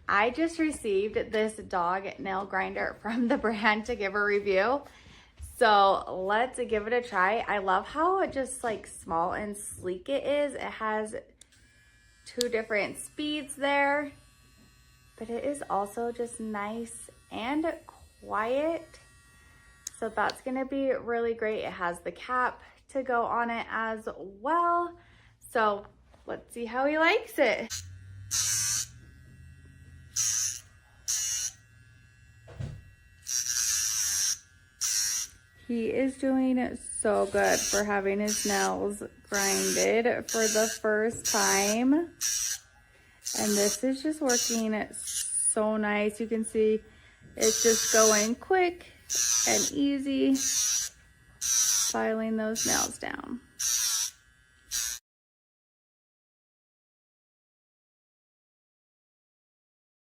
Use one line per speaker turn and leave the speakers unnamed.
I just received this dog nail grinder from the brand to give a review. So let's give it a try. I love how just like small and sleek it is. It has 2 different speeds there, but it is also just nice and quiet. So that's gonna be really great. It has the cap to go on it as well. So let's see how he likes it. He is doing so good for having his nails grinded for the first time. And this is just working so nice. You can see it's just going quick and easy, filing those nails down.